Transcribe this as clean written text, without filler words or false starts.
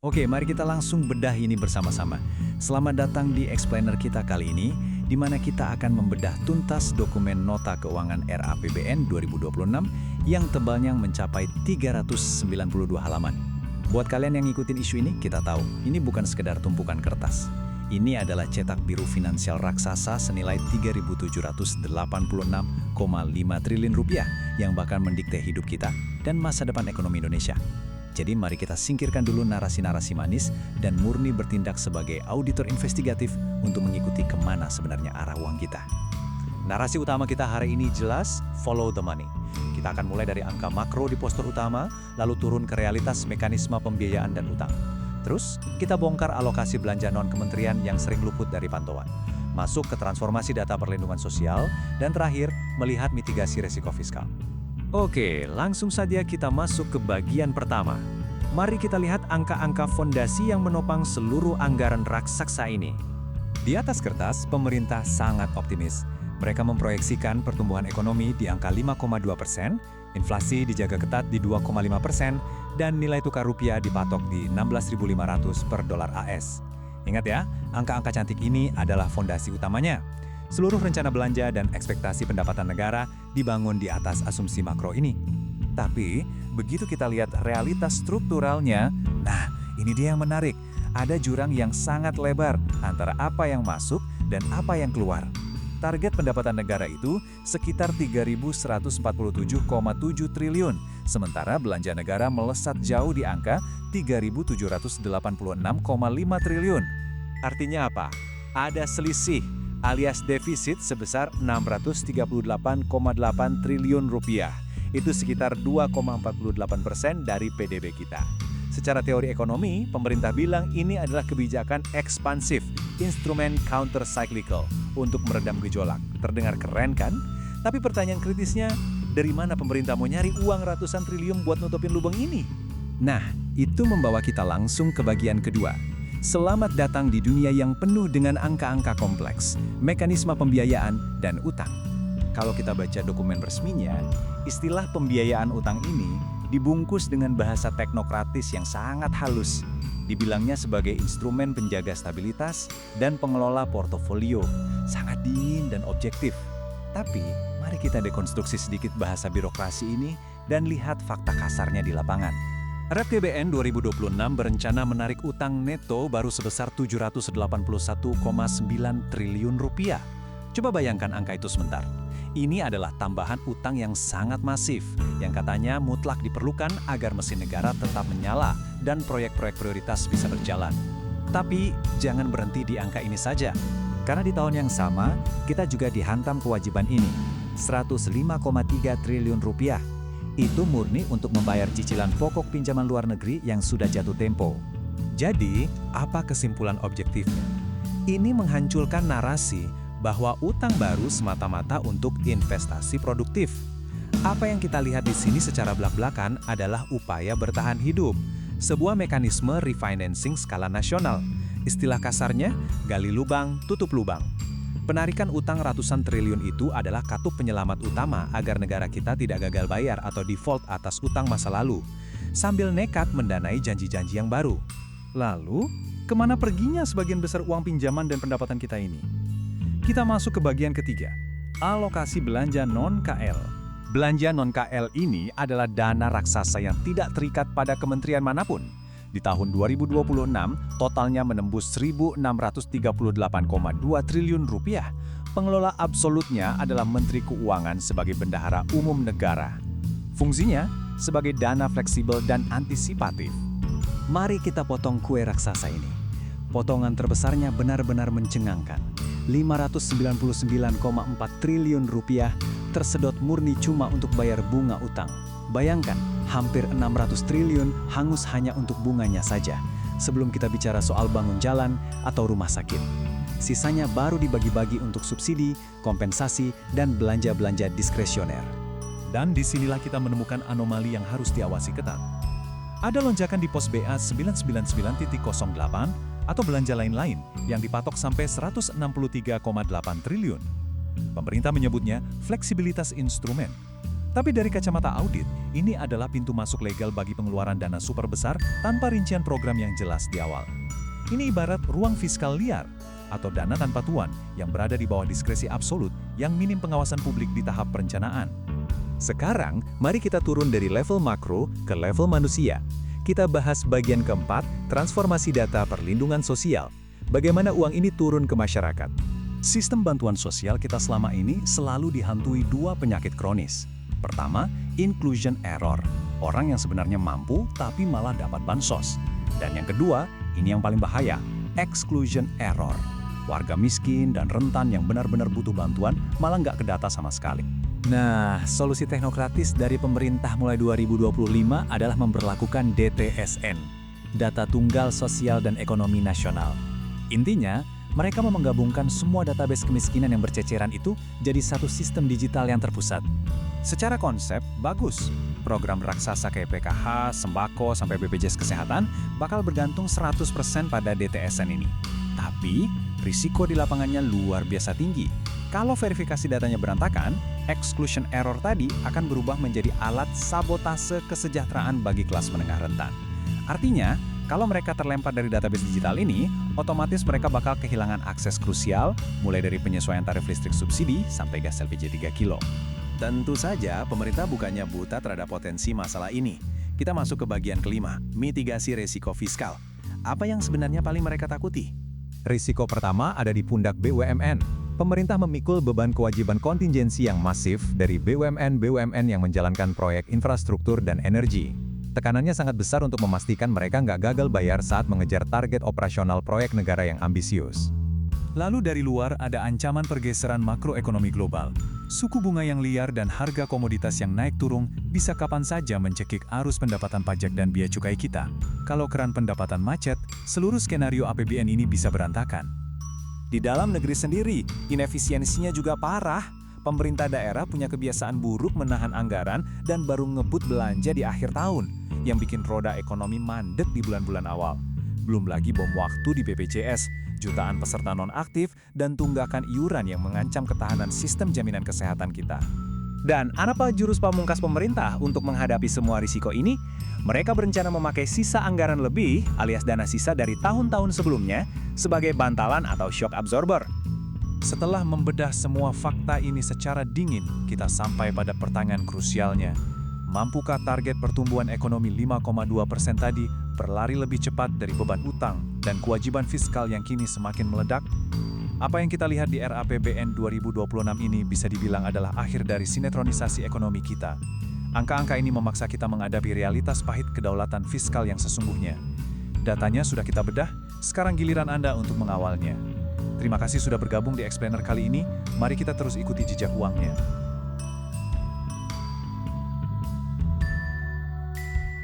Oke, mari kita langsung bedah ini bersama-sama. Selamat datang di explainer kita kali ini, di mana kita akan membedah tuntas dokumen Nota Keuangan RAPBN 2026 yang tebalnya mencapai 392 halaman. Buat kalian yang ngikutin isu ini, kita tahu, ini bukan sekedar tumpukan kertas. Ini adalah cetak biru finansial raksasa senilai 3.786,5 triliun rupiah yang bakal mendikte hidup kita dan masa depan ekonomi Indonesia. Jadi mari kita singkirkan dulu narasi-narasi manis dan murni bertindak sebagai auditor investigatif untuk mengikuti kemana sebenarnya arah uang kita. Narasi utama kita hari ini jelas, follow the money. Kita akan mulai dari angka makro di poster utama, lalu turun ke realitas mekanisme pembiayaan dan utang. Terus, kita bongkar alokasi belanja non-kementerian yang sering luput dari pantauan. Masuk ke transformasi data perlindungan sosial, dan terakhir, melihat mitigasi risiko fiskal. Oke, langsung saja kita masuk ke bagian pertama. Mari kita lihat angka-angka fondasi yang menopang seluruh anggaran raksasa ini. Di atas kertas, pemerintah sangat optimis. Mereka memproyeksikan pertumbuhan ekonomi di angka 5,2%, inflasi dijaga ketat di 2,5%, dan nilai tukar rupiah dipatok di 16.500 per dolar AS. Ingat ya, angka-angka cantik ini adalah fondasi utamanya. Seluruh rencana belanja dan ekspektasi pendapatan negara dibangun di atas asumsi makro ini. Tapi, begitu kita lihat realitas strukturalnya, nah ini dia yang menarik. Ada jurang yang sangat lebar antara apa yang masuk dan apa yang keluar. Target pendapatan negara itu sekitar 3.147,7 triliun, sementara belanja negara melesat jauh di angka 3.786,5 triliun. Artinya apa? Ada selisih alias defisit sebesar 638,8 triliun rupiah. Itu sekitar 2,48% dari PDB kita. Secara teori ekonomi, pemerintah bilang ini adalah kebijakan ekspansif, instrumen counter-cyclical, untuk meredam gejolak. Terdengar keren kan? Tapi pertanyaan kritisnya, dari mana pemerintah mau nyari uang ratusan triliun buat nutupin lubang ini? Nah, itu membawa kita langsung ke bagian kedua. Selamat datang di dunia yang penuh dengan angka-angka kompleks, mekanisme pembiayaan, dan utang. Kalau kita baca dokumen resminya, istilah pembiayaan utang ini dibungkus dengan bahasa teknokratis yang sangat halus. Dibilangnya sebagai instrumen penjaga stabilitas dan pengelola portofolio, sangat dingin dan objektif. Tapi, mari kita dekonstruksi sedikit bahasa birokrasi ini dan lihat fakta kasarnya di lapangan. RAPBN 2026 berencana menarik utang neto baru sebesar 781,9 triliun rupiah. Coba bayangkan angka itu sebentar. Ini adalah tambahan utang yang sangat masif, yang katanya mutlak diperlukan agar mesin negara tetap menyala dan proyek-proyek prioritas bisa berjalan. Tapi jangan berhenti di angka ini saja, karena di tahun yang sama kita juga dihantam kewajiban ini, 105,3 triliun rupiah. Itu murni untuk membayar cicilan pokok pinjaman luar negeri yang sudah jatuh tempo. Jadi, apa kesimpulan objektifnya? Ini menghancurkan narasi bahwa utang baru semata-mata untuk investasi produktif. Apa yang kita lihat di sini secara belak-belakan adalah upaya bertahan hidup, sebuah mekanisme refinancing skala nasional. Istilah kasarnya, gali lubang, tutup lubang. Penarikan utang ratusan triliun itu adalah katup penyelamat utama agar negara kita tidak gagal bayar atau default atas utang masa lalu, sambil nekat mendanai janji-janji yang baru. Lalu, kemana perginya sebagian besar uang pinjaman dan pendapatan kita ini? Kita masuk ke bagian ketiga, alokasi belanja non-KL. Belanja non-KL ini adalah dana raksasa yang tidak terikat pada kementerian manapun. Di tahun 2026, totalnya menembus 1.638,2 triliun rupiah. Pengelola absolutnya adalah Menteri Keuangan sebagai bendahara umum negara. Fungsinya sebagai dana fleksibel dan antisipatif. Mari kita potong kue raksasa ini. Potongan terbesarnya benar-benar mencengangkan. 599,4 triliun rupiah tersedot murni cuma untuk bayar bunga utang. Bayangkan, hampir 600 triliun hangus hanya untuk bunganya saja, sebelum kita bicara soal bangun jalan atau rumah sakit. Sisanya baru dibagi-bagi untuk subsidi, kompensasi, dan belanja-belanja diskresioner. Dan disinilah kita menemukan anomali yang harus diawasi ketat. Ada lonjakan di pos BA 999.08 atau belanja lain-lain yang dipatok sampai 163,8 triliun. Pemerintah menyebutnya fleksibilitas instrumen. Tapi dari kacamata audit, ini adalah pintu masuk legal bagi pengeluaran dana super besar tanpa rincian program yang jelas di awal. Ini ibarat ruang fiskal liar, atau dana tanpa tuan yang berada di bawah diskresi absolut yang minim pengawasan publik di tahap perencanaan. Sekarang, mari kita turun dari level makro ke level manusia. Kita bahas bagian keempat, transformasi data perlindungan sosial. Bagaimana uang ini turun ke masyarakat? Sistem bantuan sosial kita selama ini selalu dihantui dua penyakit kronis. Pertama, inclusion error. Orang yang sebenarnya mampu tapi malah dapat bansos. Dan yang kedua, ini yang paling bahaya, exclusion error. Warga miskin dan rentan yang benar-benar butuh bantuan malah nggak kedata sama sekali. Nah, solusi teknokratis dari pemerintah mulai 2025 adalah memberlakukan DTSN, Data Tunggal Sosial dan Ekonomi Nasional. Intinya, mereka mau menggabungkan semua database kemiskinan yang berceceran itu jadi satu sistem digital yang terpusat. Secara konsep, bagus. Program raksasa kayak PKH, Sembako, sampai BPJS Kesehatan bakal bergantung 100% pada DTSN ini. Tapi, risiko di lapangannya luar biasa tinggi. Kalau verifikasi datanya berantakan, exclusion error tadi akan berubah menjadi alat sabotase kesejahteraan bagi kelas menengah rentan. Artinya, kalau mereka terlempar dari database digital ini, otomatis mereka bakal kehilangan akses krusial, mulai dari penyesuaian tarif listrik subsidi sampai gas LPG 3 kilo. Tentu saja, pemerintah bukannya buta terhadap potensi masalah ini. Kita masuk ke bagian kelima, mitigasi resiko fiskal. Apa yang sebenarnya paling mereka takuti? Risiko pertama ada di pundak BUMN. Pemerintah memikul beban kewajiban kontingensi yang masif dari BUMN-BUMN yang menjalankan proyek infrastruktur dan energi. Tekanannya sangat besar untuk memastikan mereka nggak gagal bayar saat mengejar target operasional proyek negara yang ambisius. Lalu dari luar ada ancaman pergeseran makroekonomi global. Suku bunga yang liar dan harga komoditas yang naik turun bisa kapan saja mencekik arus pendapatan pajak dan biaya cukai kita. Kalau keran pendapatan macet, seluruh skenario APBN ini bisa berantakan. Di dalam negeri sendiri, inefisiensinya juga parah. Pemerintah daerah punya kebiasaan buruk menahan anggaran dan baru ngebut belanja di akhir tahun, yang bikin roda ekonomi mandek di bulan-bulan awal. Belum lagi bom waktu di BPJS, jutaan peserta non-aktif, dan tunggakan iuran yang mengancam ketahanan sistem jaminan kesehatan kita. Dan apa jurus pamungkas pemerintah untuk menghadapi semua risiko ini? Mereka berencana memakai sisa anggaran lebih alias dana sisa dari tahun-tahun sebelumnya sebagai bantalan atau shock absorber. Setelah membedah semua fakta ini secara dingin, kita sampai pada pertanyaan krusialnya. Mampukah target pertumbuhan ekonomi 5,2% tadi berlari lebih cepat dari beban utang dan kewajiban fiskal yang kini semakin meledak? Apa yang kita lihat di RAPBN 2026 ini bisa dibilang adalah akhir dari sinetronisasi ekonomi kita. Angka-angka ini memaksa kita menghadapi realitas pahit kedaulatan fiskal yang sesungguhnya. Datanya sudah kita bedah, sekarang giliran Anda untuk mengawalnya. Terima kasih sudah bergabung di Explainer kali ini, mari kita terus ikuti jejak uangnya.